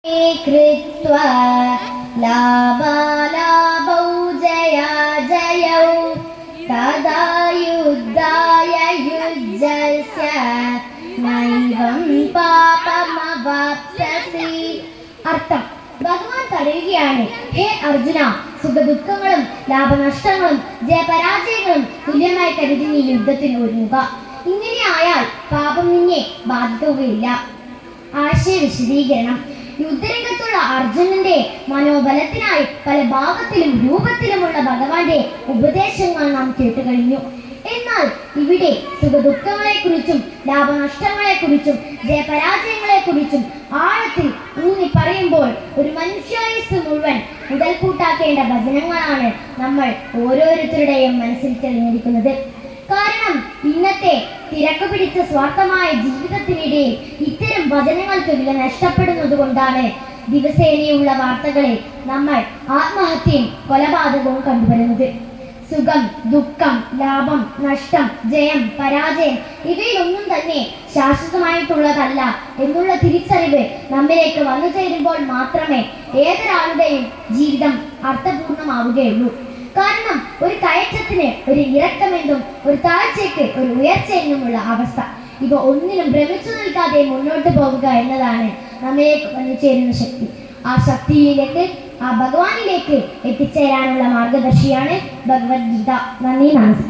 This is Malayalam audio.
कृत्वा लाभालाभौ जयाजयौ तदा युद्धाय युज्यस्य नैवं പാപമവാപ്സ്യസി. അർത്ഥം: ഭഗവാൻ പറയുകയാണ്, ഹേ അർജുന, സുഖദുഃഖങ്ങളും ലാഭനഷ്ടങ്ങളും ജയപരാജയങ്ങളും തുല്യമായി കരുതി നീ യുദ്ധത്തിൽ ഒരുങ്ങുക. ഇങ്ങനെയായാൽ പാപം നിന്നെ ബാധിക്കുകയില്ല. ആശയ വിശദീകരണം: യുദ്ധരംഗത്തുള്ള അർജുനന്റെ മനോബലത്തിനായി പല ഭാഗത്തിലും രൂപത്തിലുമുള്ള ഭഗവാന്റെ ഉപദേശങ്ങൾ നാം കേട്ടു കഴിഞ്ഞു. എന്നാൽ ഇവിടെ സുഖദുഃഖങ്ങളെക്കുറിച്ചും ലാഭനഷ്ടങ്ങളെക്കുറിച്ചും ജയപരാജയങ്ങളെക്കുറിച്ചും ആഴത്തിൽ ഊന്നി പറയുമ്പോൾ ഒരു മനുഷ്യായുസ് മുഴുവൻ മുതൽക്കൂട്ടാക്കേണ്ട വചനങ്ങളാണ് നമ്മൾ ഓരോരുത്തരുടെയും മനസ്സിൽ തെളിഞ്ഞിരിക്കുന്നത്. കാരണം ഇന്നത്തെ തിരക്ക് പിടിച്ച സ്വാർത്ഥമായ ജീവിതത്തിനിടയിൽ ഇത്തരം വചനങ്ങൾക്ക് വില നഷ്ടപ്പെടുന്നത് കൊണ്ടാണ് ദിവസേനയുള്ള വാർത്തകളിൽ നമ്മൾ ആത്മഹത്യയും കൊലപാതകവും കണ്ടുവരുന്നത്. സുഖം, ദുഃഖം, ലാഭം, നഷ്ടം, ജയം, പരാജയം ഇവയിലൊന്നും തന്നെ ശാശ്വതമായിട്ടുള്ളതല്ല എന്നുള്ള തിരിച്ചറിവ് നമ്മിലേക്ക് വന്നു ചേരുമ്പോൾ മാത്രമേ ഏതൊരാളുടെയും ജീവിതം അർത്ഥപൂർണമാവുകയുള്ളൂ. കാരണം ഒരു കയറ്റത്തിന് ഒരു ഇറക്കമെന്നും ഒരു താഴ്ചയ്ക്ക് ഒരു ഉയർച്ചയെന്നുമുള്ള അവസ്ഥ, ഇവ ഒന്നിനും ഭ്രമിച്ചു നിൽക്കാതെ മുന്നോട്ട് പോകുക എന്നതാണ് നമ്മിലേക്ക് വന്നു ചേരുന്ന ശക്തി. ആ ശക്തിയിലേക്ക്, ആ ഭഗവാനിലേക്ക് എത്തിച്ചേരാനുള്ള മാർഗദർശിയാണ് ഭഗവത്ഗീത. നന്ദി, നമസ്കാരം.